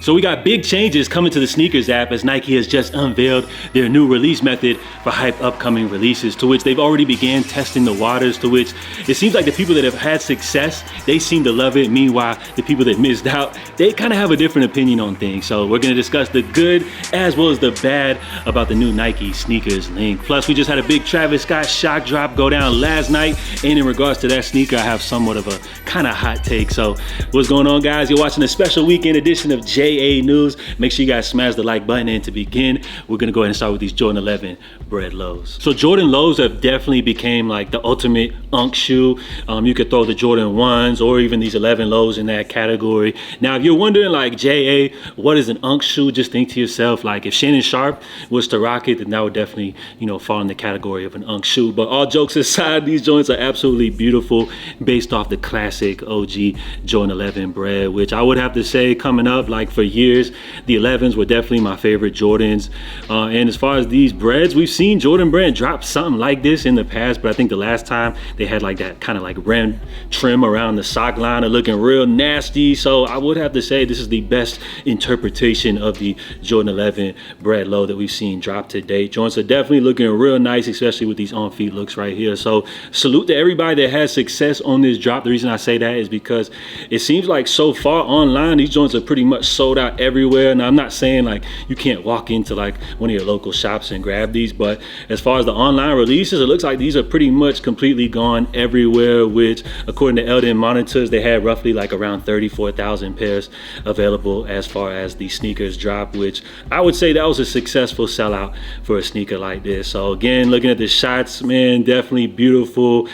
So we got big changes coming to the sneakers app as Nike has just unveiled their new release method for hype upcoming releases, to which they've already began testing the waters, to which it seems like the people that have had success, they seem to love it. Meanwhile, the people that missed out, they kind of have a different opinion on things. So we're gonna discuss the good as well as the bad about the new Nike SNKRS Link. Plus, we just had a big Travis Scott shock drop go down last night. And in regards to that sneaker, I have somewhat of a kind of hot take. So what's going on, guys? You're watching a special weekend edition of JA News. Make sure you guys smash the like button, and to begin, we're gonna go ahead and start with these Jordan 11 Bred Lows. So Jordan Lows have definitely became like the ultimate unk shoe. You could throw the Jordan 1s or even these 11 Lows in that category. Now, if you're wondering like, JA, what is an unk shoe? Just think to yourself, like if Shannon Sharp was to rock it, then that would definitely, fall in the category of an unk shoe. But all jokes aside, these joints are absolutely beautiful based off the classic OG Jordan 11 Bred, which I would have to say coming up, like for years, the 11s were definitely my favorite Jordans. And as far as these Breds, we've seen Jordan Brand drop something like this in the past, but I think the last time they had like that kind of like rim trim around the sock line and looking real nasty. So I would have to say this is the best interpretation of the Jordan 11 Bred Low that we've seen drop to date. Joints are definitely looking real nice, especially with these on-feet looks right here. So salute to everybody that has success on this drop. The reason I say that is because it seems like so far online, these joints are pretty much sold out everywhere. Now, I'm not saying like you can't walk into like one of your local shops and grab these, but as far as the online releases, it looks like these are pretty much completely gone everywhere, which according to Eldon Monitors, they had roughly like around 34,000 pairs available as far as the sneakers drop, which I would say that was a successful sellout for a sneaker like this. So again, looking at the shots, man, definitely beautiful,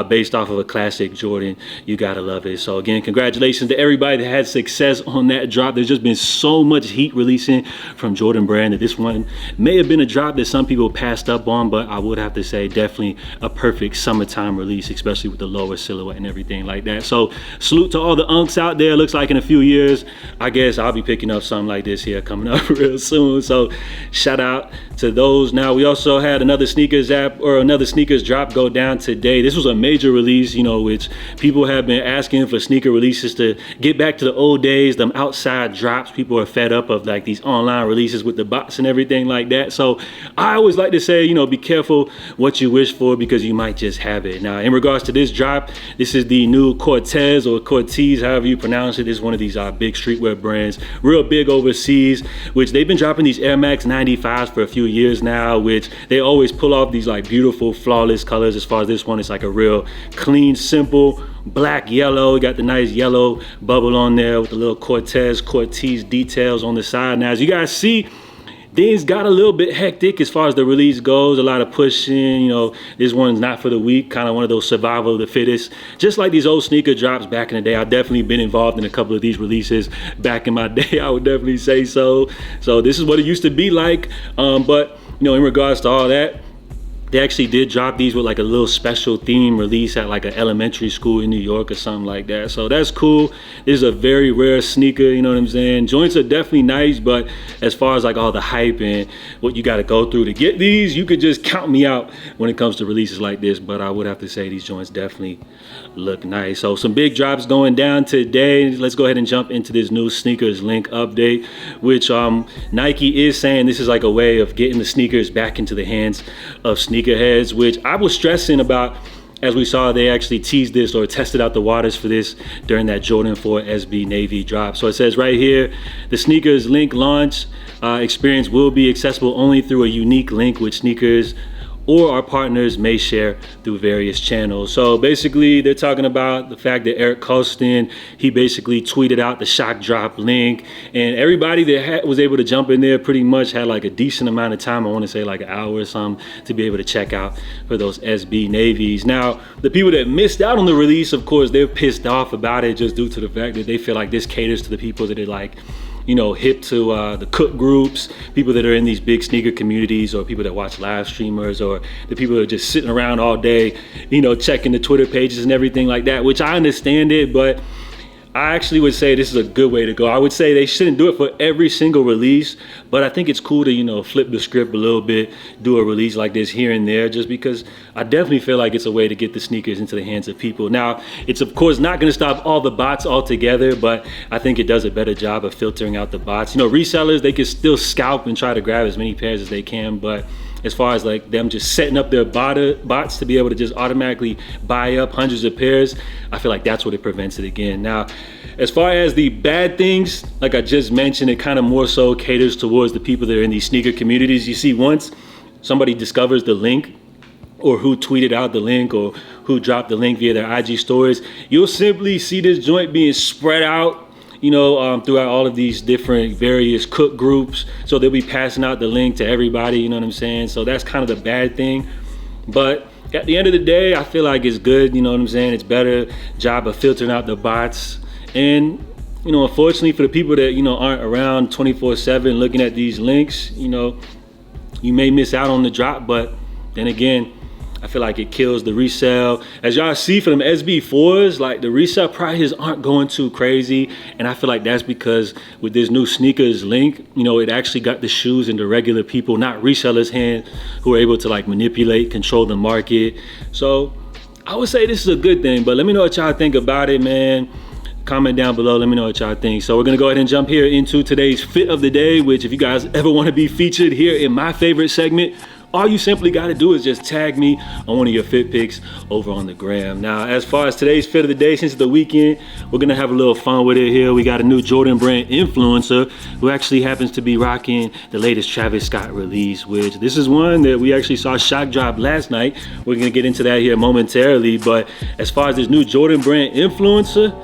based off of a classic Jordan. You gotta love it. So again, congratulations to everybody that had success on that drop. There's just been so much heat releasing from Jordan Brand that this one may have been a drop that some people passed up on, but I would have to say definitely a perfect summertime release, especially with the lower silhouette and everything like that. So salute to all the unks out there. Looks like in a few years, I guess I'll be picking up something like this here coming up real soon. So shout out to those. Now, we also had another sneakers drop go down today. This was a major release, which people have been asking for sneaker releases to get back to the old days, them outside drops. People are fed up of like these online releases with the bots and everything like that. So I always like to say, be careful what you wish for, because you might just have it. Now, in regards to this drop, this is the new Cortez or Cortez, however you pronounce it. This is one of these big streetwear brands, real big overseas, which they've been dropping these Air Max 95s for a few years now, which they always pull off these like beautiful, flawless colors. As far as this one, it's like a real clean, simple black yellow. You got the nice yellow bubble on there with the little Cortez details on the side. Now, as you guys see, things got a little bit hectic as far as the release goes. A lot of pushing, this one's not for the weak, kind of one of those survival of the fittest. Just like these old sneaker drops back in the day. I've definitely been involved in a couple of these releases back in my day, I would definitely say so. So this is what it used to be like. But, in regards to all that, they actually did drop these with like a little special theme release at like an elementary school in New York or something like that. So that's cool. This is a very rare sneaker, you know what I'm saying? Joints are definitely nice, but as far as like all the hype and what you got to go through to get these, you could just count me out when it comes to releases like this. But I would have to say these joints definitely look nice. So some big drops going down today. Let's go ahead and jump into this new SNKRS Link update, which Nike is saying this is like a way of getting the sneakers back into the hands of sneakerheads, which I was stressing about. As we saw, they actually teased this or tested out the waters for this during that Jordan 4 SB Navy drop. So it says right here, the SNKRS Link launch experience will be accessible only through a unique link with sneakers or our partners may share through various channels. So basically, they're talking about the fact that Eric Colston, he basically tweeted out the shock drop link, and everybody that was able to jump in there pretty much had like a decent amount of time, I wanna say like an hour or something, to be able to check out for those SB Navies. Now, the people that missed out on the release, of course, they're pissed off about it just due to the fact that they feel like this caters to the people that are like, hip to the cook groups, people that are in these big sneaker communities, or people that watch live streamers, or the people that are just sitting around all day, checking the Twitter pages and everything like that, which I understand it, but I actually would say this is a good way to go. I would say they shouldn't do it for every single release, but I think it's cool to, you know, flip the script a little bit, do a release like this here and there, just because I definitely feel like it's a way to get the sneakers into the hands of people. Now, it's of course not going to stop all the bots altogether, but I think it does a better job of filtering out the bots. You know, resellers, they can still scalp and try to grab as many pairs as they can, but as far as like them just setting up their bots to be able to just automatically buy up hundreds of pairs, I feel like that's what it prevents it again. Now, as far as the bad things, like I just mentioned, it kind of more so caters towards the people that are in these sneaker communities. You see, once somebody discovers the link, or who tweeted out the link, or who dropped the link via their IG stories, you'll simply see this joint being spread out, you know, throughout all of these different various cook groups. So they'll be passing out the link to everybody, you know what I'm saying? So that's kind of the bad thing. But at the end of the day, I feel like it's good, you know what I'm saying? It's better job of filtering out the bots. And, you know, unfortunately for the people that, you know, aren't around 24/7 looking at these links, you know, you may miss out on the drop, but then again, I feel like it kills the resale. As y'all see for them SB4s, like the resale prices aren't going too crazy. And I feel like that's because with this new SNKRS Link, you know, it actually got the shoes into regular people, not resellers' hands, who are able to like manipulate, control the market. So I would say this is a good thing, but let me know what y'all think about it, man. Comment down below, let me know what y'all think. So we're gonna go ahead and jump here into today's fit of the day, which if you guys ever wanna be featured here in my favorite segment, all you simply got to do is just tag me on one of your fit pics over on the gram. Now, as far as today's fit of the day, since it's the weekend, we're going to have a little fun with it here. We got a new Jordan brand influencer who actually happens to be rocking the latest Travis Scott release, which this is one that we actually saw shock drop last night. We're going to get into that here momentarily. But as far as this new Jordan brand influencer,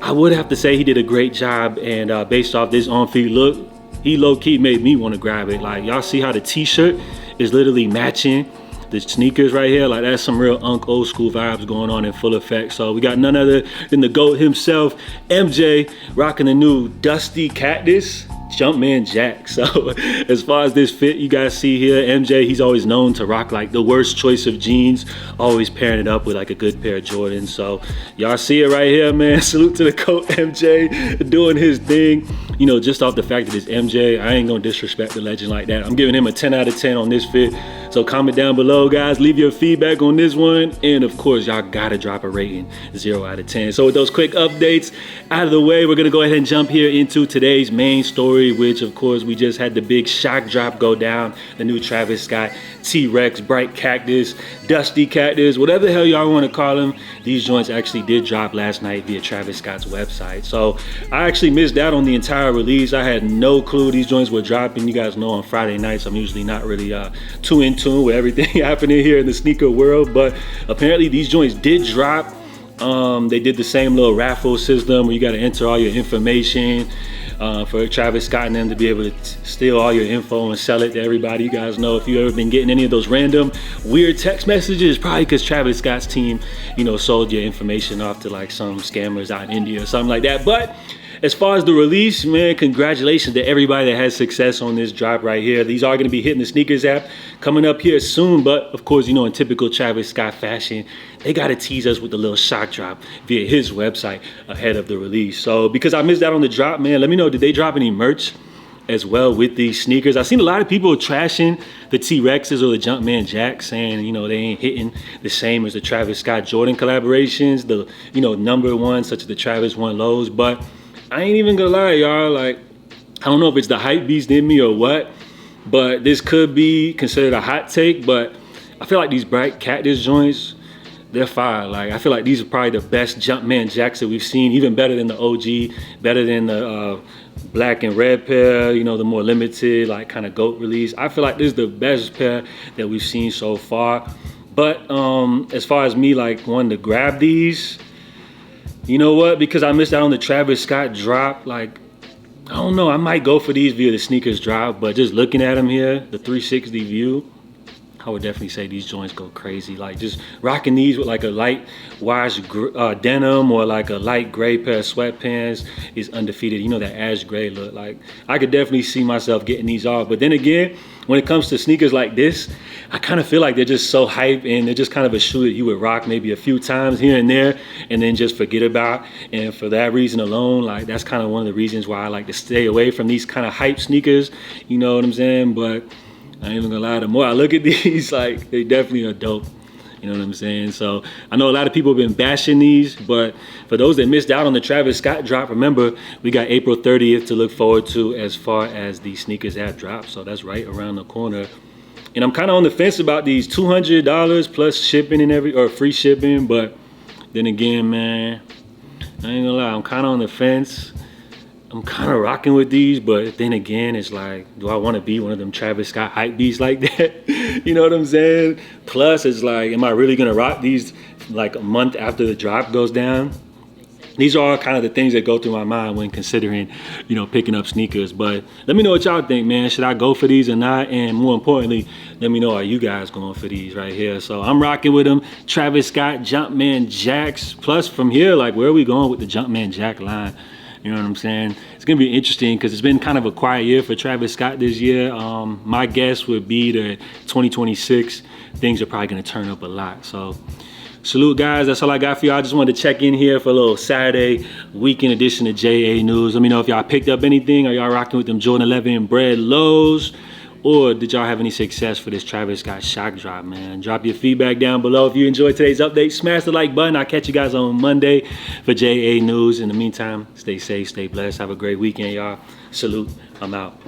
I would have to say he did a great job. And based off this on-feet look, he low-key made me want to grab it. Like, y'all see how the t-shirt is literally matching the sneakers right here? Like, that's some real old school vibes going on in full effect. So we got none other than the GOAT himself, MJ, rocking the new Dusty Cactus Jumpman Jack. So as far as this fit, you guys see here, MJ, he's always known to rock like the worst choice of jeans, always pairing it up with like a good pair of Jordans. So y'all see it right here, man. Salute to the GOAT MJ doing his thing. You know, just off the fact that it's MJ, I ain't gonna disrespect the legend like that. I'm giving him a 10 out of 10 on this fit. So comment down below, guys, leave your feedback on this one. And of course, y'all gotta drop a rating, 0 out of 10. So with those quick updates out of the way, we're gonna go ahead and jump here into today's main story, which of course we just had the big shock drop go down, the new Travis Scott T-Rex, Bright Cactus, Dusty Cactus, whatever the hell y'all wanna call them. These joints actually did drop last night via Travis Scott's website. So I actually missed out on the entire release. I had no clue these joints were dropping. You guys know on Friday nights, I'm usually not really too in tune with everything happening here in the sneaker world, but apparently these joints did drop. They did the same little raffle system where you got to enter all your information for Travis Scott and them to be able to steal all your info and sell it to everybody. You guys know if you've ever been getting any of those random weird text messages, probably because Travis Scott's team, you know, sold your information off to like some scammers out in India or something like that. But as far as the release, man, congratulations to everybody that has success on this drop right here. These are going to be hitting the SNKRS app coming up here soon. But of course, you know, in typical Travis Scott fashion, they got to tease us with a little shock drop via his website ahead of the release. So because I missed out on the drop, man, let me know, did they drop any merch as well with these sneakers? I've seen a lot of people trashing the T-Rexes or the Jumpman Jacks, saying, you know, they ain't hitting the same as the Travis Scott Jordan collaborations, the, you know, number ones such as the Travis 1 lows. But I ain't even gonna lie, y'all, like, I don't know if it's the hype beast in me or what, but this could be considered a hot take, but I feel like these Bright Cactus joints, they're fire. Like, I feel like these are probably the best Jumpman Jacks that we've seen, even better than the OG, better than the black and red pair, you know, the more limited, like, kind of GOAT release. I feel like this is the best pair that we've seen so far. But as far as me, like, wanting to grab these, you know what? Because I missed out on the Travis Scott drop, like, I don't know, I might go for these via the SNKRS drop, but just looking at them here, the 360 view, I would definitely say these joints go crazy. Like just rocking these with like a light wash denim or like a light gray pair of sweatpants is undefeated. You know, that ash gray look. Like I could definitely see myself getting these off. But then again, when it comes to sneakers like this, I kind of feel like they're just so hype and they're just kind of a shoe that you would rock maybe a few times here and there and then just forget about. And for that reason alone, like that's kind of one of the reasons why I like to stay away from these kind of hype sneakers. You know what I'm saying? But I ain't even gonna lie, the more I look at these, like they definitely are dope. You know what I'm saying? So I know a lot of people have been bashing these, but for those that missed out on the Travis Scott drop, remember we got April 30th to look forward to as far as the sneakers app drop. So that's right around the corner. And I'm kind of on the fence about these $200 plus shipping and free shipping. But then again, man, I ain't gonna lie, I'm kind of on the fence. I'm kind of rocking with these, but then again, it's like, do I want to be one of them Travis Scott hype beasts like that? You know what I'm saying? Plus, it's like, am I really gonna rock these like a month after the drop goes down? These are all kind of the things that go through my mind when considering, you know, picking up sneakers. But let me know what y'all think, man. Should I go for these or not? And more importantly, let me know, are you guys going for these right here? So I'm rocking with them. Travis Scott Jumpman Jacks. Plus from here, like where are we going with the Jumpman Jack line? You know what I'm saying? It's gonna be interesting because it's been kind of a quiet year for Travis Scott this year. My guess would be that 2026, things are probably gonna turn up a lot. So salute, guys. That's all I got for y'all. I just wanted to check in here for a little Saturday weekend edition of JA News. Let me know if y'all picked up anything. Are y'all rocking with them Jordan 11 Bred Lows? Or did y'all have any success for this Travis Scott shock drop, man? Drop your feedback down below. If you enjoyed today's update, smash the like button. I'll catch you guys on Monday for JA News. In the meantime, stay safe, stay blessed. Have a great weekend, y'all. Salute. I'm out.